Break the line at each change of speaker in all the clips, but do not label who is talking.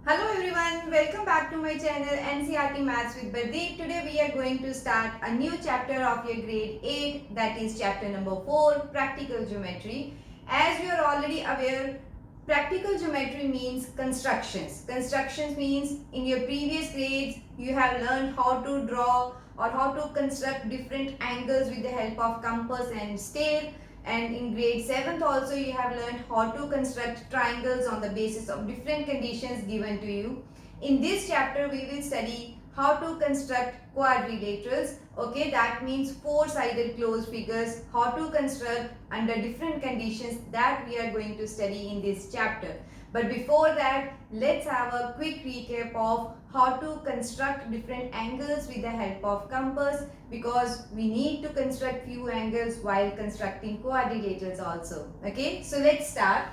Hello everyone, welcome back to my channel NCERT Maths with Bardeep. Today we are going to start a new chapter of your grade 8, that is chapter number 4, Practical Geometry. As you are already aware, practical geometry means constructions. Constructions means in your previous grades you have learned how to draw or how to construct different angles with the help of compass and scale. And in grade 7th also you have learned how to construct triangles on the basis of different conditions given to you. In this chapter we will study how to construct quadrilaterals. Okay, that means four-sided closed figures. How to construct under different conditions, that we are going to study in this chapter. But before that, let's have a quick recap of how to construct different angles with the help of compass, because we need to construct few angles while constructing quadrilaterals also. Okay, so let's start.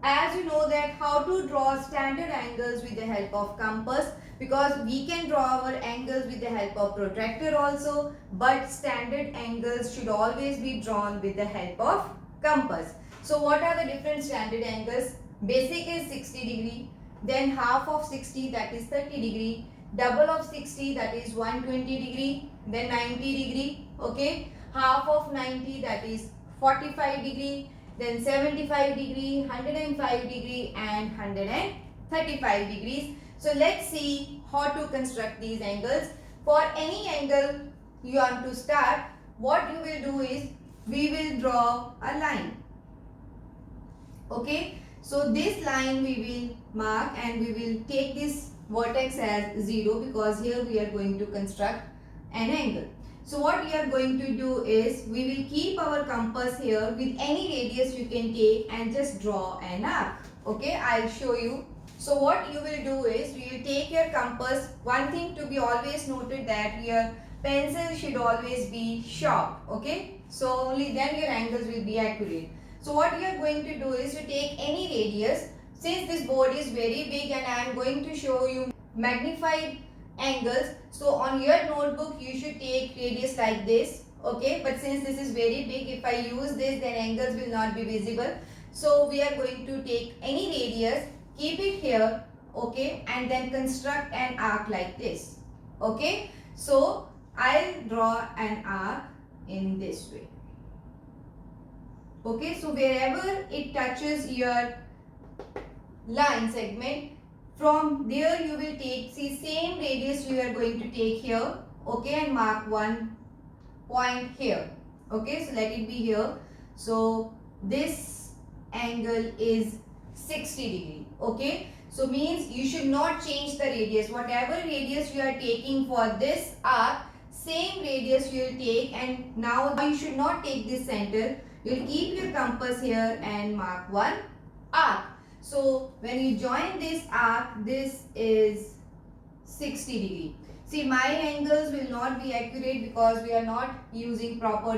As you know that how to draw standard angles with the help of compass, because we can draw our angles with the help of protractor also, but standard angles should always be drawn with the help of compass. So what are the different standard angles? Basic is 60 degree, then half of 60, that is 30 degree, double of 60, that is 120 degree, then 90 degree, okay, half of 90, that is 45 degree, then 75 degree, 105 degree and 135 degrees. So let's see how to construct these angles. For any angle you want to start, what you will do is we will draw a line. Okay, so this line we will mark and we will take this vertex as 0, because here we are going to construct an angle. So what we are going to do is we will keep our compass here. With any radius you can take and just draw an arc. Okay, I'll show you. So what you will do is you will take your compass. One thing to be always noted, that your pencil should always be sharp. Okay, so only then your angles will be accurate. So what you are going to do is to take any radius. Since this board is very big and I am going to show you magnified angles, so on your notebook you should take radius like this. Okay, but since this is very big, if I use this, then angles will not be visible. So we are going to take any radius, keep it here, okay, and then construct an arc like this. Okay, so I'll draw an arc in this way. Okay, so wherever it touches your line segment, from there you will take, see, same radius you are going to take here, okay, and mark one point here. Okay, so let it be here. So this angle is 60 degree. Okay, so means you should not change the radius. Whatever radius you are taking for this arc, same radius you will take, and now you should not take this center. You will keep your compass here and mark one arc. So when you join this arc, this is 60 degree. See, my angles will not be accurate because we are not using proper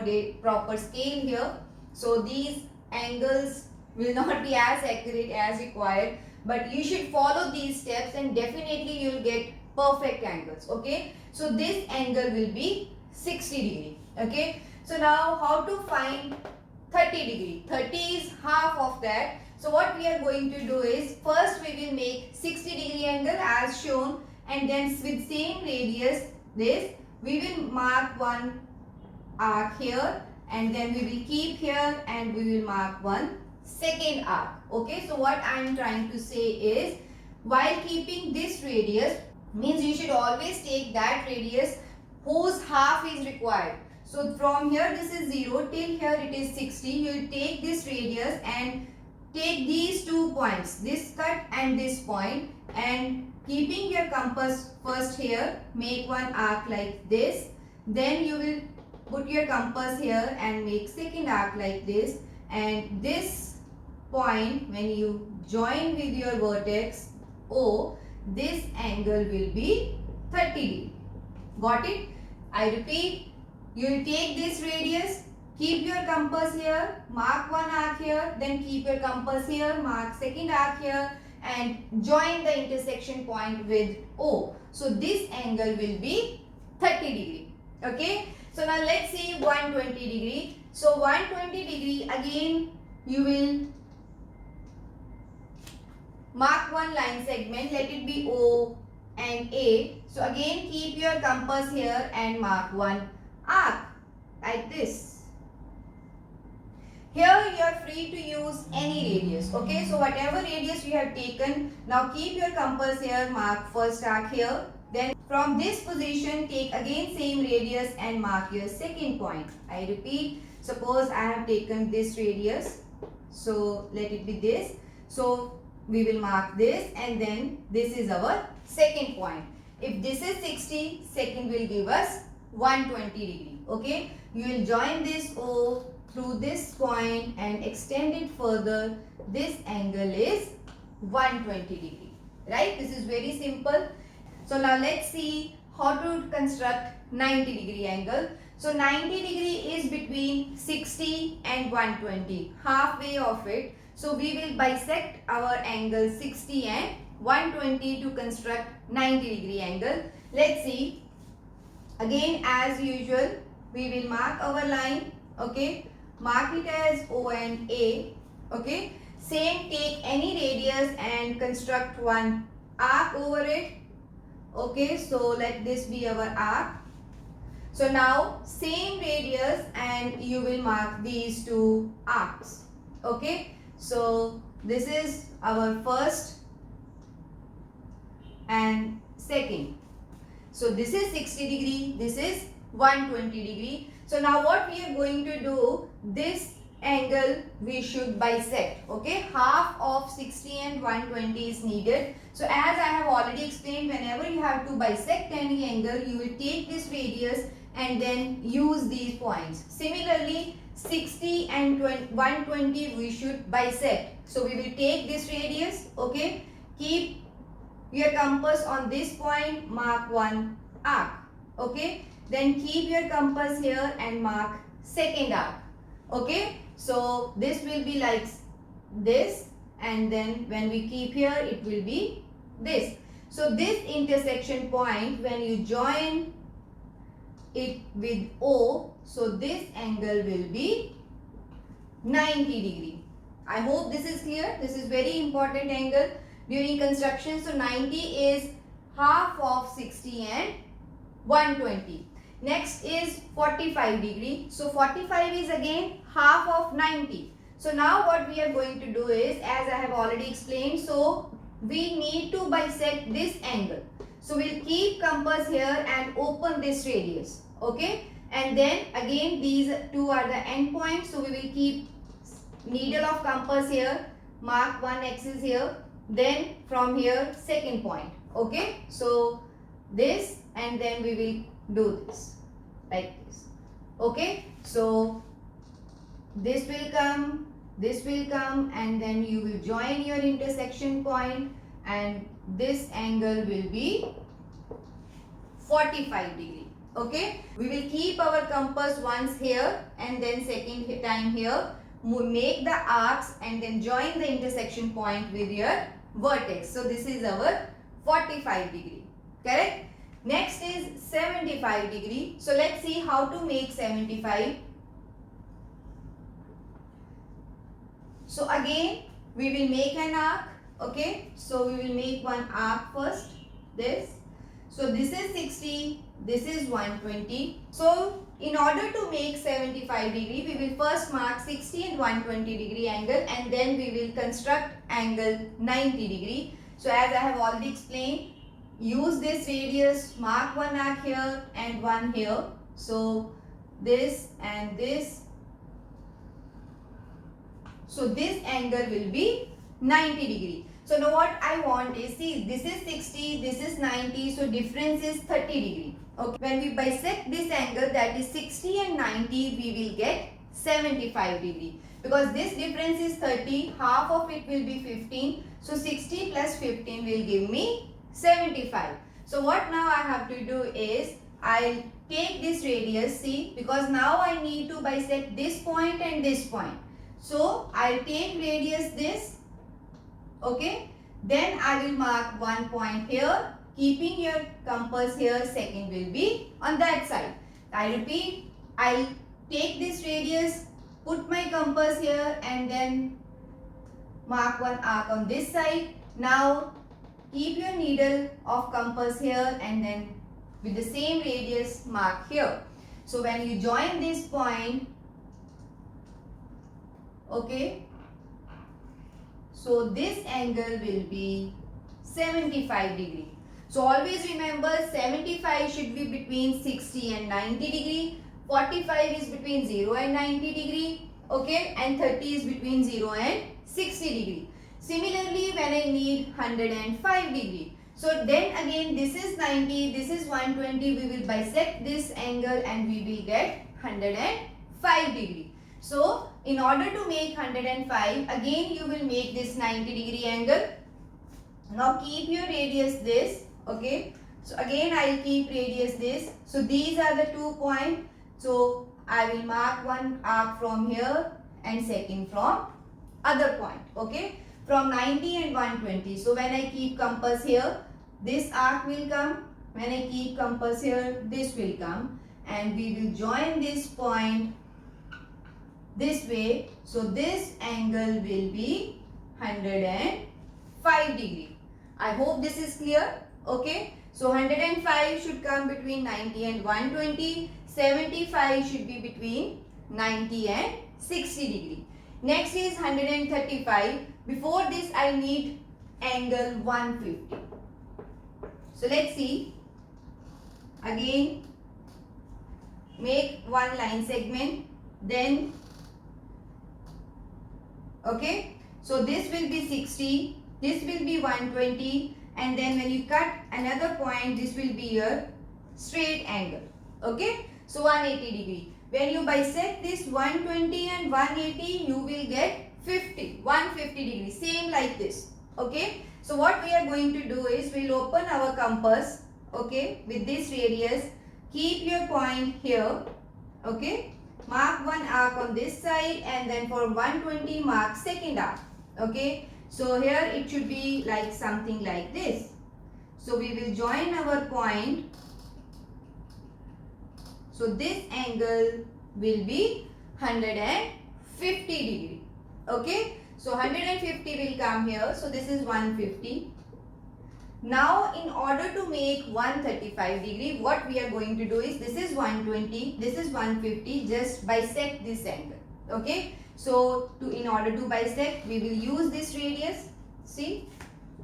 scale here. So these angles will not be as accurate as required. But you should follow these steps and definitely you will get perfect angles. Okay. So this angle will be 60 degree. Okay. So now how to find 30 degree? 30 is half of that. So what we are going to do is, first we will make 60 degree angle as shown, and then with same radius this, we will mark one arc here, and then we will keep here and we will mark one second arc. Okay, so what I am trying to say is, while keeping this radius, means you should always take that radius whose half is required. So from here this is 0 till here it is 60. You will take this radius and take these 2 points, this cut and this point, and keeping your compass first here, make one arc like this. Then you will put your compass here and make second arc like this, and this point, when you join with your vertex O, this angle will be 30 degree. Got it? I repeat, you will take this radius, keep your compass here, mark one arc here, then keep your compass here, mark second arc here, and join the intersection point with O. So this angle will be 30 degree. Okay. So now let's see 120 degree. So 120 degree, again you will mark one line segment, let it be O and A. So again keep your compass here and mark one arc like this. Here you are free to use any radius. Okay, so whatever radius you have taken, now keep your compass here, mark first arc here. Then from this position take again same radius and mark your second point. I repeat, suppose I have taken this radius. So let it be this. So we will mark this and then this is our second point. If this is 60, second will give us 120 degree. Okay, you will join this O through this point and extend it further. This angle is 120 degree. Right? This is very simple. So now let's see how to construct 90 degree angle. So 90 degree is between 60 and 120, halfway of it. So we will bisect our angle 60 and 120 to construct 90 degree angle. Let's see. Again as usual, we will mark our line. Okay. Mark it as O and A. Okay. Same, take any radius and construct one arc over it. Okay, so let this be our arc. So now same radius and you will mark these two arcs. Okay, so this is our first and second. So this is 60 degree, this is 120 degree. So now what we are going to do, this angle we should bisect. Okay, half of 60 and 120 is needed. So as I have already explained, whenever you have to bisect any angle, you will take this radius and then use these points. Similarly, 60 and 120 we should bisect. So we will take this radius. Okay, keep your compass on this point, mark one arc. Okay, then keep your compass here and mark second arc. Okay, so this will be like this, and then when we keep here it will be this. So this intersection point, when you join it with O, so this angle will be 90 degree. I hope this is clear. This is very important angle during construction. So 90 is half of 60 and 120. Next is 45 degree. So 45 is again half of 90. So now what we are going to do is, as I have already explained, so we need to bisect this angle. So we'll keep compass here and open this radius. Okay, and then again these two are the end points. So we will keep needle of compass here, mark one axis here, then from here second point. Okay, so this, and then we will do this like this. Okay, so this will come, and then you will join your intersection point, and this angle will be 45 degree. Okay, we will keep our compass once here and then second time here. We make the arcs and then join the intersection point with your vertex. So this is our 45 degree. Correct? Next is 75 degree. So let's see how to make 75. So again we will make an arc. Okay, so we will make one arc first. This. So this is 60. This is 120. So in order to make 75 degree, we will first mark 60 and 120 degree angle, and then we will construct angle 90 degree. So as I have already explained, use this radius, mark one arc here and one here. So this and this. So this angle will be 90 degree. So now what I want is, see, this is 60, this is 90, so difference is 30 degree. Okay. When we bisect this angle, that is 60 and 90, we will get 75 degree. Because this difference is 30, half of it will be 15. So 60 plus 15 will give me 75. So what now I have to do is, I'll take this radius, see, because now I need to bisect this point and this point. So I'll take radius this. Okay, then I will mark one point here, keeping your compass here, second will be on that side. I repeat, I'll take this radius, put my compass here and then mark one arc on this side. Now keep your needle of compass here and then with the same radius mark here. So when you join this point, okay, so this angle will be 75 degree. So always remember 75 should be between 60 and 90 degree, 45 is between 0 and 90 degree, okay, and 30 is between 0 and 60 degree. Similarly, when I need 105 degree, so then again this is 90, this is 120, we will bisect this angle and we will get 105 degree. So in order to make 105, again you will make this 90 degree angle. Now keep your radius this, okay. So again I will keep radius this. So these are the 2 points. So I will mark one arc from here and second from other point, okay, from 90 and 120. So when I keep compass here, this arc will come. When I keep compass here, this will come, and we will join this point this way. So this angle will be 105 degree. I hope this is clear, okay. So 105 should come between 90 and 120. 75 should be between 90 and 60 degree. Next is 135. Before this I need angle 150. So let's see. Again make one line segment, then okay, so this will be 60, this will be 120, and then when you cut another point, this will be your straight angle, okay. So 180 degree. When you bisect this 120 and 180, you will get 150 degree, same like this, okay. So what we are going to do is we'll open our compass, okay, with this radius. Keep your point here, okay. Mark one arc on this side, and then for 120 mark second arc, okay. So here it should be like something like this. So we will join our point. So this angle will be 150 degree, okay. So 150 will come here. So this is 150. Now in order to make 135 degree, what we are going to do is, this is 120, this is 150, just bisect this angle, okay. So in order to bisect, we will use this radius. See,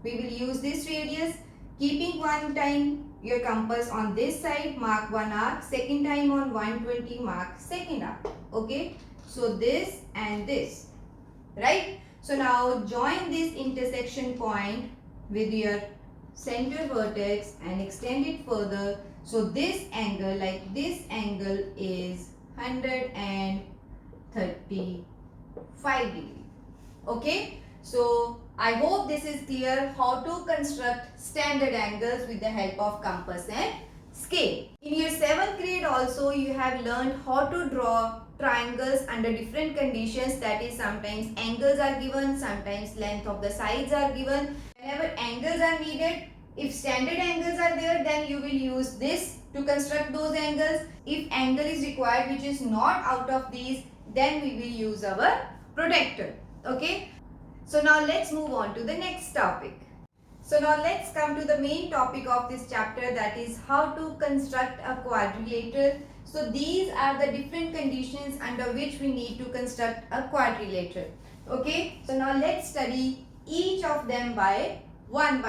we will use this radius, keeping one time your compass on this side, mark one arc, second time on 120 mark second arc, okay. So this and this, right. So now join this intersection point with your center vertex and extend it further. So this angle, like this angle, is 135 degree, okay. So I hope this is clear how to construct standard angles with the help of compass and scale. In your 7th grade also you have learned how to draw triangles under different conditions, that is sometimes angles are given, sometimes length of the sides are given. Whenever angles are needed, if standard angles are there, then you will use this to construct those angles. If angle is required which is not out of these, then we will use our protractor, okay. So now let's move on to the next topic. So now let's come to the main topic of this chapter, that is how to construct a quadrilateral. So these are the different conditions under which we need to construct a quadrilateral, okay. So now let's study each of them by one.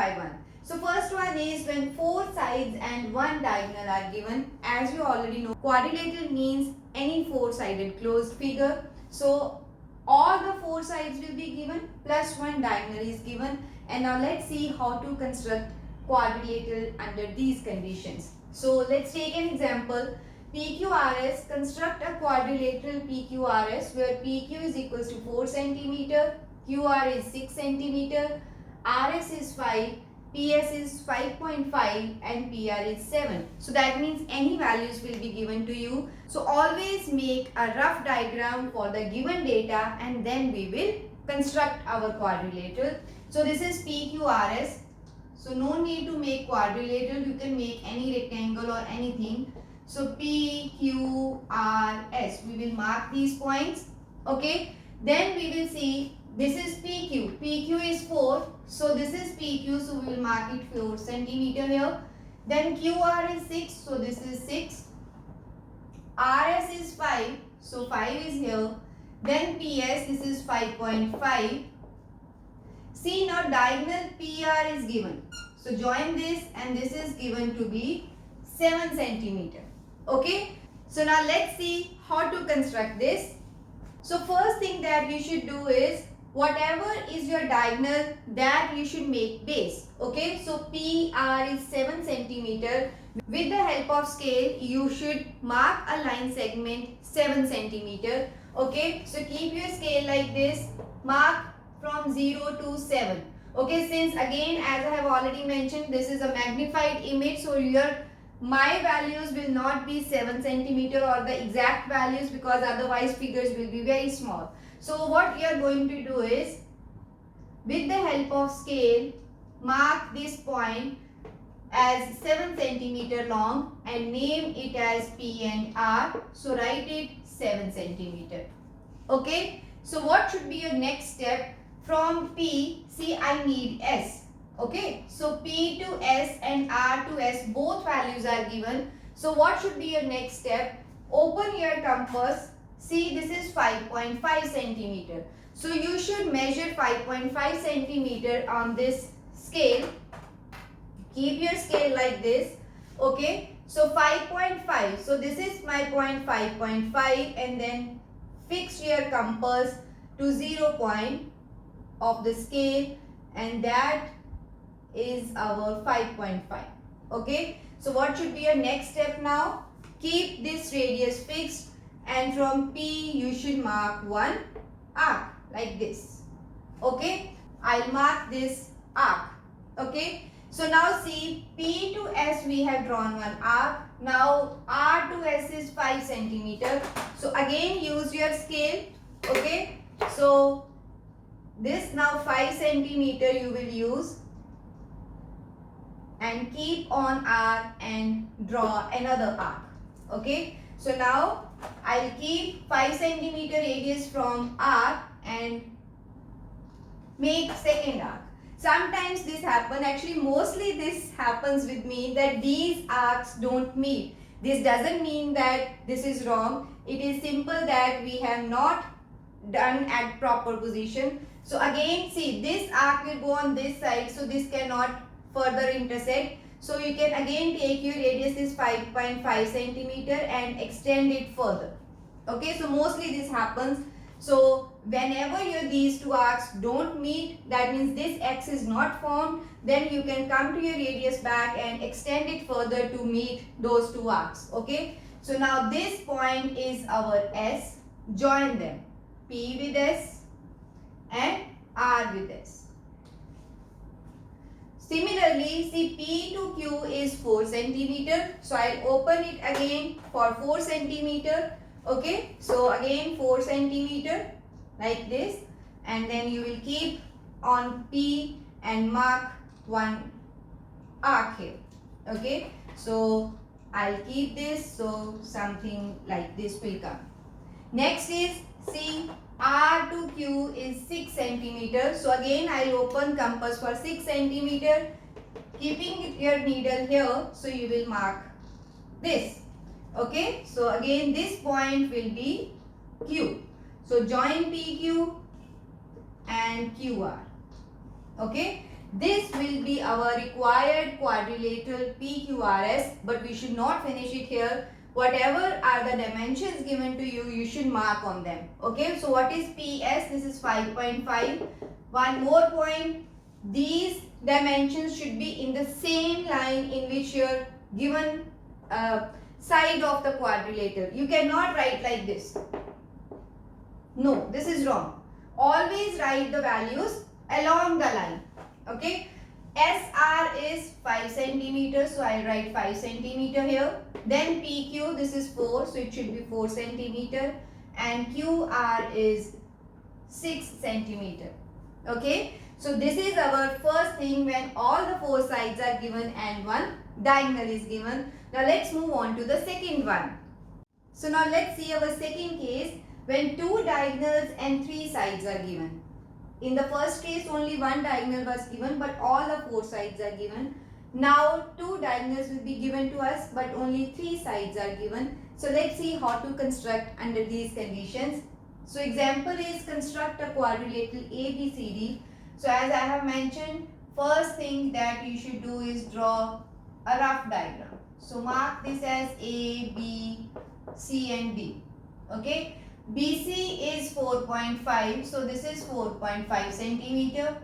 So first one is when 4 sides and 1 diagonal are given. As you already know, quadrilateral means any 4-sided closed figure. So all the 4 sides will be given plus 1 diagonal is given. And now let's see how to construct quadrilateral under these conditions. So let's take an example. PQRS, construct a quadrilateral PQRS where PQ is equals to 4 cm, QR is 6 cm, RS is 5, PS is 5.5 and PR is 7. So that means any values will be given to you. So always make a rough diagram for the given data and then we will construct our quadrilateral. So this is PQRS. So no need to make quadrilateral, you can make any rectangle or anything. So PQRS, we will mark these points, okay. Then we will see this is PQ. PQ is 4. So this is PQ, so we will mark it 4 centimeter here. Then QR is 6, so this is 6. RS is 5, so 5 is here. Then PS, this is 5.5. See, now diagonal PR is given. So join this and this is given to be 7 centimeter. Okay. So now let's see how to construct this. So first thing that you should do is whatever is your diagonal, that you should make base. Okay. So PR is 7 centimeter. With the help of scale, you should mark a line segment 7 centimeter. Okay. So keep your scale like this. Mark from 0 to 7. Okay. Since again, as I have already mentioned, this is a magnified image. So my values will not be 7 centimeter or the exact values, because otherwise figures will be very small. So what you are going to do is, with the help of scale, mark this point as 7 centimeter long and name it as P and R. So write it 7 centimeter. Okay. So what should be your next step? From P, see, I need S. Okay, so P to S and R to S, both values are given. So what should be your next step? Open your compass. See, this is 5.5 centimeter. So you should measure 5.5 centimeter on this scale. Keep your scale like this. Okay, so 5.5. So this is my point 5.5, and then fix your compass to 0 point of the scale, and that is our 5.5. Okay, so what should be your next step now? Keep this radius fixed, and from P you should mark one arc like this. Okay, I'll mark this arc. Okay, so now see, P to S we have drawn one arc. Now R to S is 5 centimeter. So again use your scale. Okay, so this now 5 centimeter you will use, and keep on R and draw another arc. Okay, so now I'll keep 5 centimeter radius from R and make second arc. Sometimes this happens, actually mostly this happens with me, that these arcs don't meet. This doesn't mean that this is wrong. It is simple that we have not done at proper position. So again, see, this arc will go on this side, so this cannot further intersect. So you can again take your radius is 5.5 centimeter and extend it further. Okay, so mostly this happens. So whenever these two arcs don't meet, that means this X is not formed, then you can come to your radius back and extend it further to meet those two arcs. Okay, so now this point is our S. Join them, P with S and R with S. Similarly, see, P to Q is 4 centimeter. So I'll open it again for 4 centimeter. Okay, so again 4 centimeter like this, and then you will keep on P and mark one arc here. Okay, so I'll keep this, so something like this will come. Next is, see, R to Q is 6 centimeter. So again I'll open compass for 6 centimeter, keeping your needle here, so you will mark this. Okay, so again this point will be Q. So join PQ and QR. Okay, this will be our required quadrilateral PQRS, but we should not finish it here. Whatever are the dimensions given to you, you should mark on them. Okay, so what is PS? This is 5.5. One more point, these dimensions should be in the same line in which your given side of the quadrilateral. You cannot write like this. No, this is wrong. Always write the values along the line. Okay, SR is 5 centimeter, so I write 5 centimeter here. Then PQ, this is 4, so it should be 4 centimeter, and QR is 6 centimeter. Okay, so this is our first thing when all the 4 sides are given and one diagonal is given. Now let's move on to the second one. So now let's see our second case when 2 diagonals and 3 sides are given. In the first case only one diagonal was given, but all the four sides are given. Now two diagonals will be given to us, but only three sides are given. So let's see how to construct under these conditions. So example is construct a quadrilateral ABCD. So as I have mentioned, first thing that you should do is draw a rough diagram. So mark this as A, B, C and D. Okay. BC is 4.5. So this is 4.5 centimeter.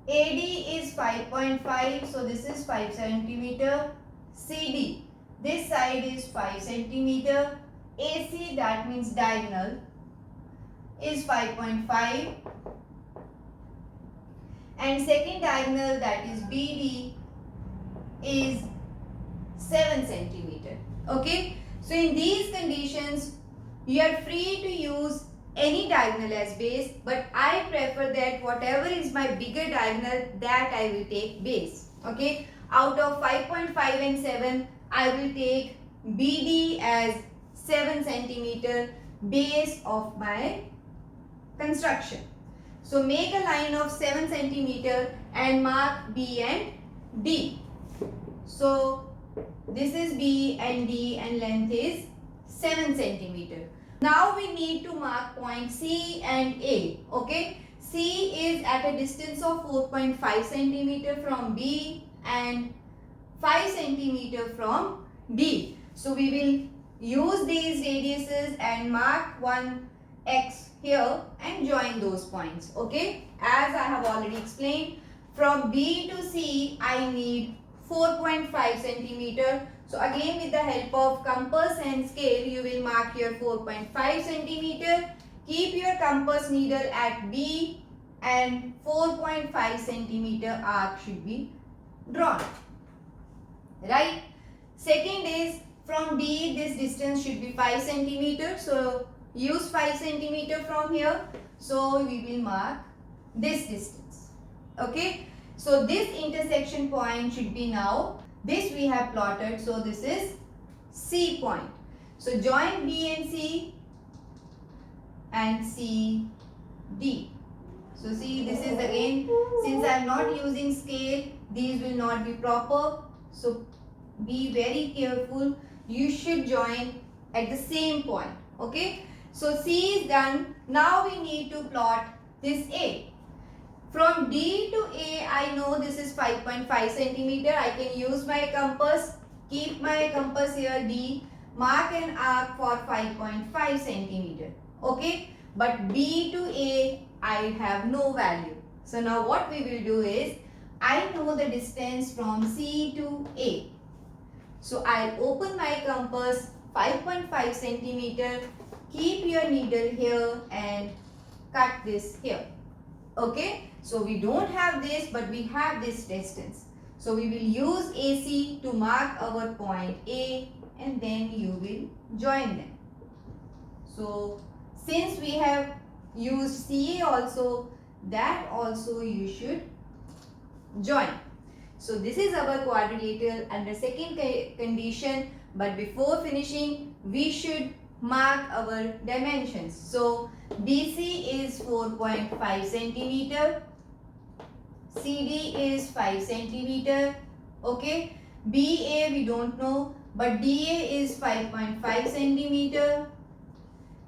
AD is 5.5. So this is 5 centimeter. CD, this side is 5 centimeter. AC, that means diagonal, is 5.5. And second diagonal, that is BD, is 7 centimeter. Okay. So in these conditions, you are free to use any diagonal as base, but I prefer that whatever is my bigger diagonal, that I will take base. Okay. Out of 5.5 and 7, I will take BD as 7 centimeter base of my construction. So make a line of 7 centimeter and mark B and D. So this is B and D and length is 7 centimeter. Now we need to mark point C and A. Okay. C is at a distance of 4.5 centimeter from B and 5 centimeter from D. So we will use these radiuses and mark one X here and join those points. Okay. As I have already explained, from B to C I need 4.5 centimeter. So again with the help of compass and scale, you will mark here 4.5 centimeter. Keep your compass needle at B and 4.5 centimeter arc should be drawn. Right. Second is from D, this distance should be 5 centimeter. So use 5 centimeter from here. So we will mark this distance. Okay. So this intersection point should be now, this we have plotted. So this is C point. So join B and C and C, D. So see, this is again, since I am not using scale, these will not be proper. So be very careful. You should join at the same point. Okay. So C is done. Now we need to plot this A. From D to A, I know this is 5.5 centimeter. I can use my compass. Keep my compass here D. Mark an arc for 5.5 centimeter. Okay. But B to A, I have no value. So now what we will do is, I know the distance from C to A. So I'll open my compass 5.5 centimeter. Keep your needle here and cut this here. Okay. So we don't have this, but we have this distance. So we will use AC to mark our point A and then you will join them. So since we have used CA also, that also you should join. So this is our quadrilateral under second condition, but before finishing we should mark our dimensions. So BC is 4.5 centimeter, CD is 5 centimeter. Okay. BA we don't know, but DA is 5.5 centimeter.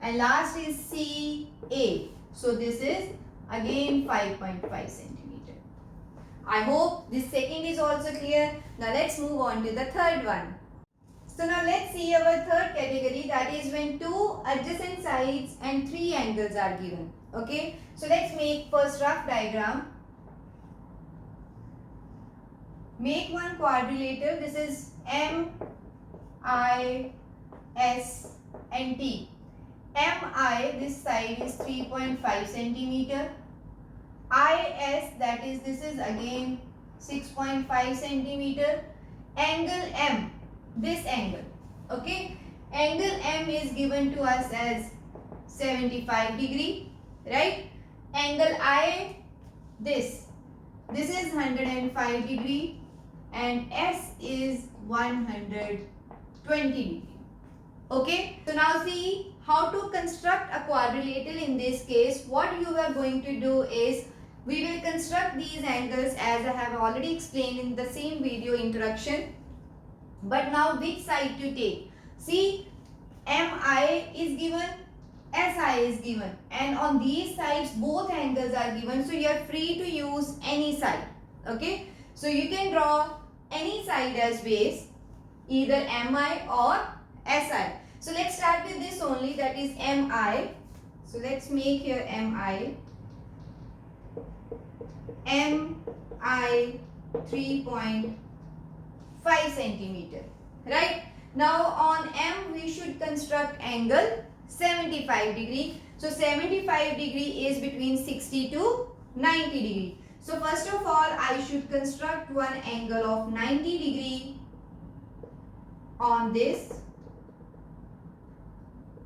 And last is CA. So this is again 5.5 centimeter. I hope this second is also clear. Now let's move on to the third one. So now let's see our third category, that is when two adjacent sides and three angles are given. Okay. So let's make first rough diagram. Make one quadrilateral. This is M, I, S and T. MI, this side is 3.5 centimeter. IS, that is, this is again 6.5 centimeter. Angle M, this angle. Okay. Angle M is given to us as 75 degree. Right. Angle I, this is 105 degree. And S is 120 degree. Okay. So now see how to construct a quadrilateral in this case, what you are going to do is, we will construct these angles as I have already explained in the same video introduction. But now which side to take? See, MI is given, SI is given, and on these sides both angles are given, so you are free to use any side. Okay, so you can draw any side as base, either MI or SI. So let's start with this only, that is MI. So let's make here MI 3.5 centimeter. Right? Now on M we should construct angle 75 degree. So 75 degree is between 60 to 90 degree. So first of all I should construct one angle of 90 degree on this.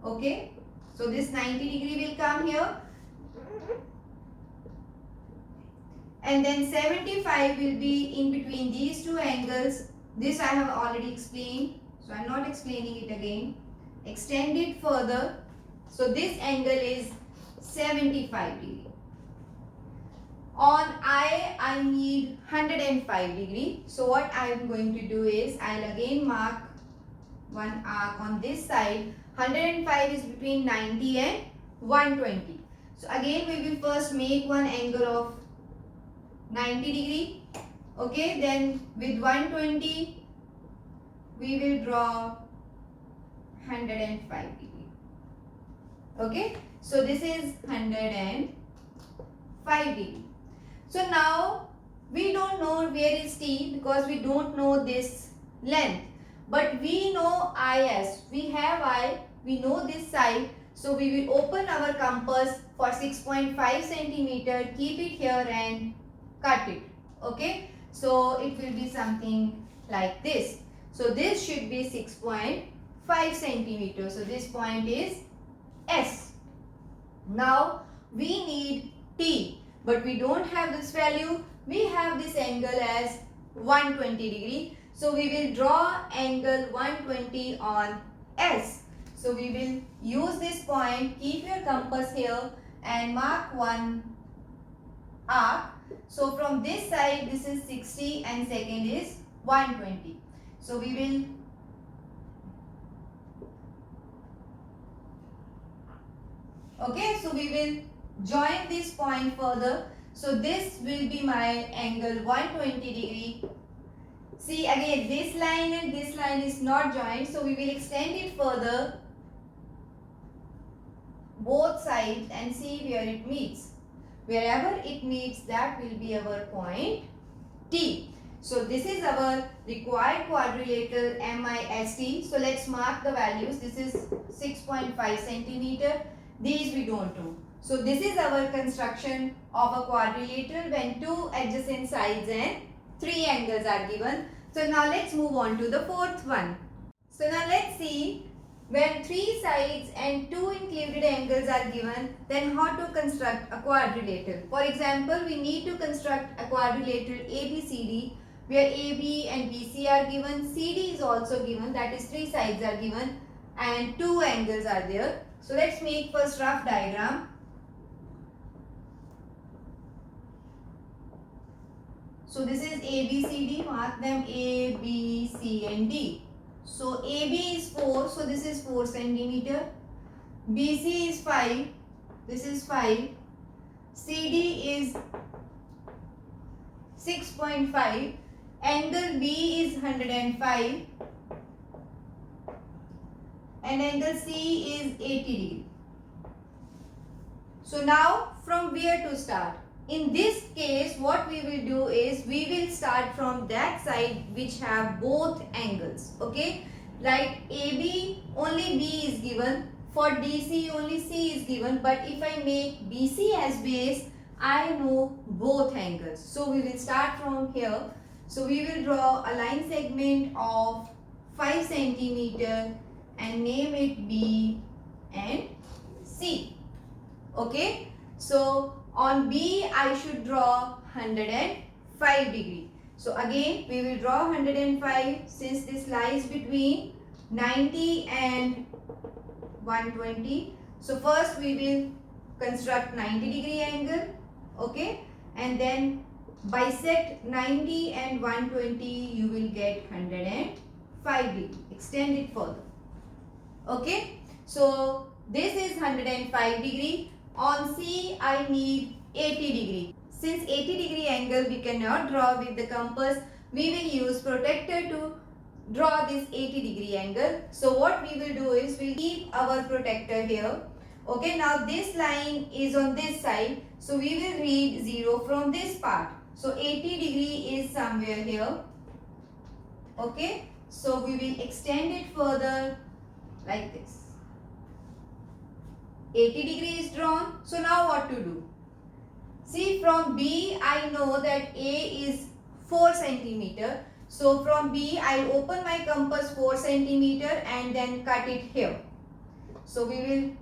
Okay. So this 90 degree will come here. And then 75 will be in between these two angles. This I have already explained, so I am not explaining it again. Extend it further. So this angle is 75 degree. On I need 105 degree. So what I am going to do is, I will again mark one arc on this side. 105 is between 90 and 120. So again we will first make one angle of 90 degree. Okay, then with 120 we will draw 105 degree. Okay, so this is 105 degree. So now we don't know where is T because we don't know this length, but we know IS. We have I, we know this side, so we will open our compass for 6.5 centimeter, keep it here and cut it. Okay, so it will be something like this. So this should be 6.5 centimeter. So this point is S. Now we need T, but we don't have this value. We have this angle as 120 degree. So we will draw angle 120 on S. So we will use this point. Keep your compass here and mark one arc. So from this side this is 60 and second is 120. So we will so we will join this point further. So this will be my angle 120 degree. See again, this line and this line is not joined, so we will extend it further both sides and see where it meets. Wherever it meets, that will be our point T. So this is our required quadrilateral MIST. So let's mark the values. This is 6.5 centimeter. These we don't know. So this is our construction of a quadrilateral when two adjacent sides and three angles are given. So now let's move on to the fourth one. So now let's see, when three sides and two included angles are given, then how to construct a quadrilateral. For example, we need to construct a quadrilateral ABCD where AB and BC are given, CD is also given, that is three sides are given and two angles are there. So let's make first rough diagram. So this is ABCD, mark them A, B, C and D. So AB is 4, so this is 4 centimeter. BC is 5, this is 5. CD is 6.5. Angle B is 105. And angle C is 80 degree. So now from where to start? In this case, what we will do is, we will start from that side which have both angles. Okay, like AB, only B is given. For DC, only C is given. But if I make BC as base, I know both angles. So we will start from here. So we will draw a line segment of 5 centimeter and name it B and C. Okay, so on B I should draw 105 degree. So again we will draw 105 since this lies between 90 and 120. So first we will construct 90-degree angle, okay, and then bisect 90 and 120, you will get 105 degree. Extend it further, okay. So this is 105 degree. On C I need 80 degree. Since 80-degree angle we cannot draw with the compass, we will use protractor to draw this 80-degree angle. So what we will do is we'll keep our protractor here. Okay, now this line is on this side. So we will read 0 from this part. So 80 degree is somewhere here. Okay, so we will extend it further like this. 80 degree is drawn. So now what to do? See, from B I know that A is 4 centimeter. So from B I'll open my compass 4 centimeter and then cut it here. So we will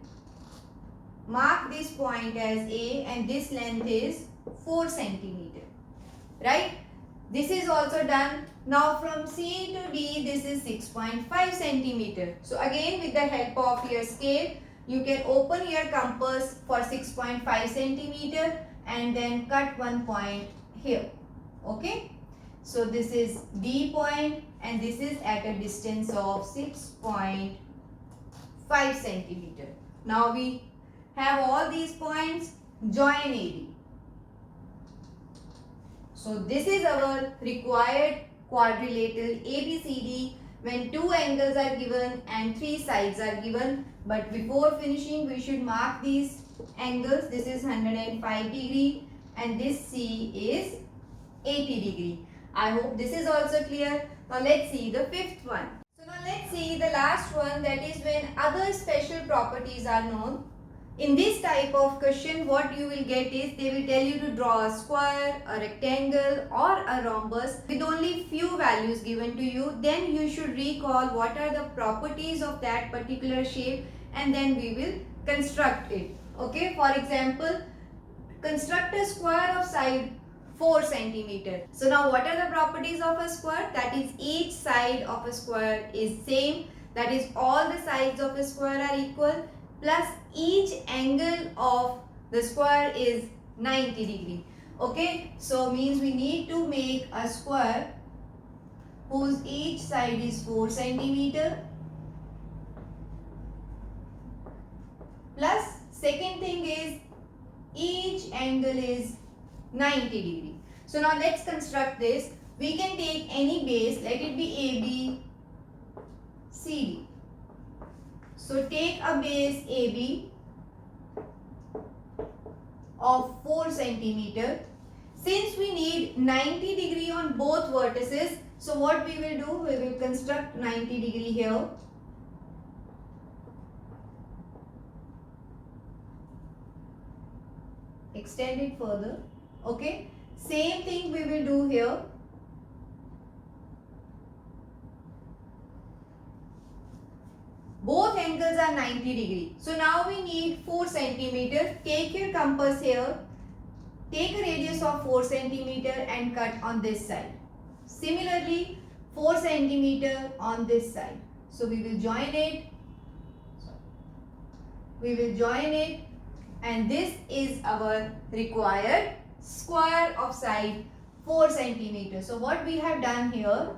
mark this point as A and this length is 4 centimeter. Right? This is also done. Now from C to D this is 6.5 centimeter. So again with the help of your scale you can open your compass for 6.5 centimeter and then cut one point here. Okay. So this is D point and this is at a distance of 6.5 centimeter. Now we have all these points, join AD. So this is our required quadrilateral ABCD when two angles are given and three sides are given. But before finishing we should mark these angles. This is 105 degree and this C is 80 degree. I hope this is also clear. Now let's see the fifth one. So now let's see the last one, that is when other special properties are known. In this type of question what you will get is they will tell you to draw a square, a rectangle or a rhombus with only few values given to you. Then you should recall what are the properties of that particular shape and then we will construct it. Okay, for example, construct a square of side 4 centimeter. So now what are the properties of a square? That is each side of a square is same. That is all the sides of a square are equal. Plus each angle of the square is 90 degree. Okay, so means we need to make a square whose each side is 4 centimeter. Plus second thing is each angle is 90 degree. So now let's construct this. We can take any base, let it be AB, CD. So take a base AB of 4 centimeter. Since we need 90 degree on both vertices, so what we will do, we will construct 90 degree here. Extend it further. Okay. Same thing we will do here. Both angles are 90 degree. So now we need 4 centimeter. Take your compass here. Take a radius of 4 centimeter and cut on this side. Similarly, 4 centimeter on this side. So we will join it. We will join it. And this is our required square of side 4 centimeter. So what we have done here,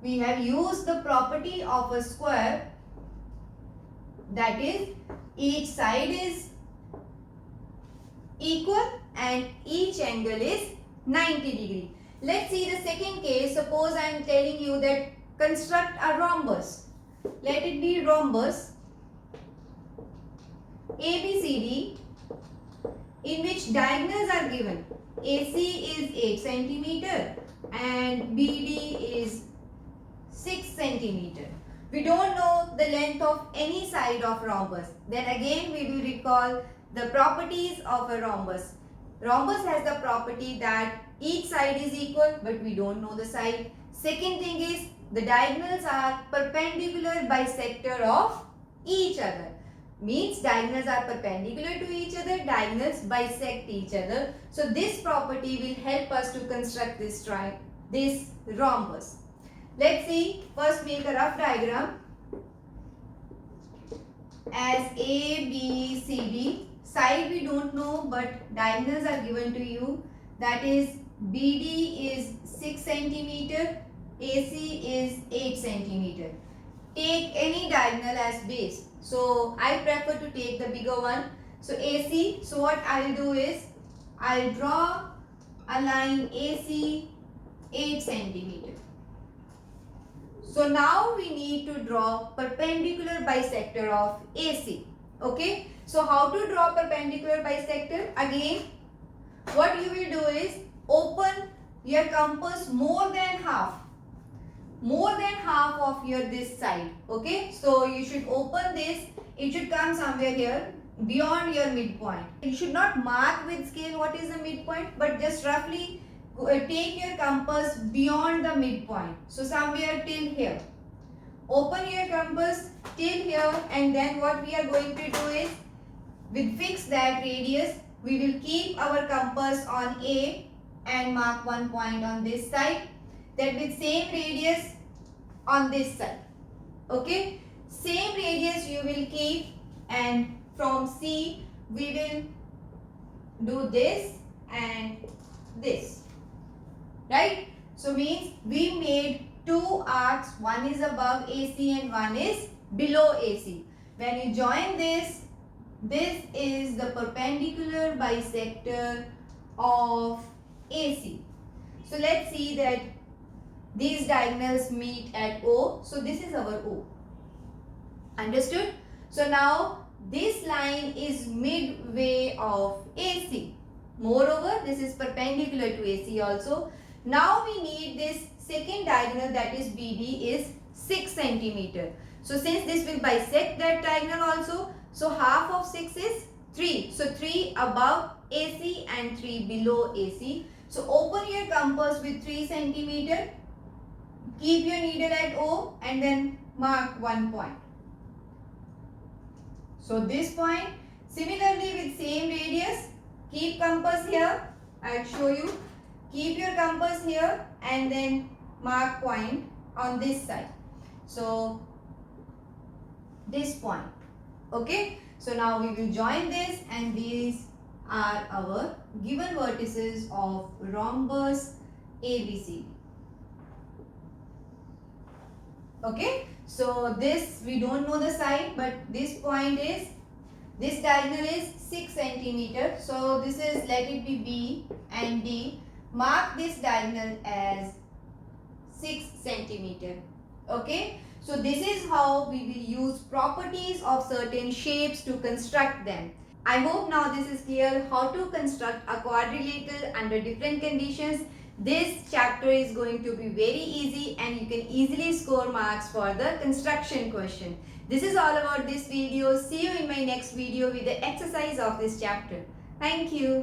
we have used the property of a square, that is each side is equal and each angle is 90 degree. Let's see the second case. Suppose I am telling you that construct a rhombus. Let it be rhombus ABCD in which diagonals are given. AC is 8 centimeter and BD is 6 centimeter. We don't know the length of any side of rhombus. Then again we will recall the properties of a rhombus. Rhombus has the property that each side is equal but we don't know the side. Second thing is the diagonals are perpendicular bisector of each other. Means diagonals are perpendicular to each other, diagonals bisect each other. So this property will help us to construct this rhombus. Let's see. First make a rough diagram. as A, B, C, D. Side we don't know, but diagonals are given to you. That is BD is 6 centimeter, AC is 8 centimeter. Take any diagonal as base. So I prefer to take the bigger one. So AC, so what I'll do is, I'll draw a line AC 8 centimeter. So now we need to draw perpendicular bisector of AC. Okay. So how to draw perpendicular bisector? Again, what you will do is open your compass more than half of your this side. Okay. So you should open this. It should come somewhere here beyond your midpoint. You should not mark with scale what is the midpoint, but just roughly take your compass beyond the midpoint. So somewhere till here. Open your compass till here, and then what we are going to do is, with fix that radius, we will keep our compass on A and mark one point on this side. Then with same radius on this side. Okay. Same radius you will keep, and from C we will do this and this. Right? So means we made two arcs, one is above AC and one is below AC. When you join this, this is the perpendicular bisector of AC. So let's see that these diagonals meet at O. So this is our O. Understood? So now this line is midway of AC. Moreover, this is perpendicular to AC also. Now we need this second diagonal, that is BD, is 6 centimeter. So since this will bisect that diagonal also, so half of 6 is 3. So 3 above AC and 3 below AC. So open your compass with 3 centimeter. Keep your needle at O and then mark one point. So this point, similarly with same radius, keep compass here. I'll show you. Keep your compass here and then mark point on this side. So this point. Okay. So now we will join this, and these are our given vertices of rhombus ABC. Okay. So this we don't know the side, but this point is, this diagonal is 6 centimeter. So this is, let it be B and D. Mark this diagonal as 6 centimeter. Okay. So this is how we will use properties of certain shapes to construct them. I hope now this is clear how to construct a quadrilateral under different conditions. This chapter is going to be very easy, and you can easily score marks for the construction question. This is all about this video. See you in my next video with the exercise of this chapter. Thank you.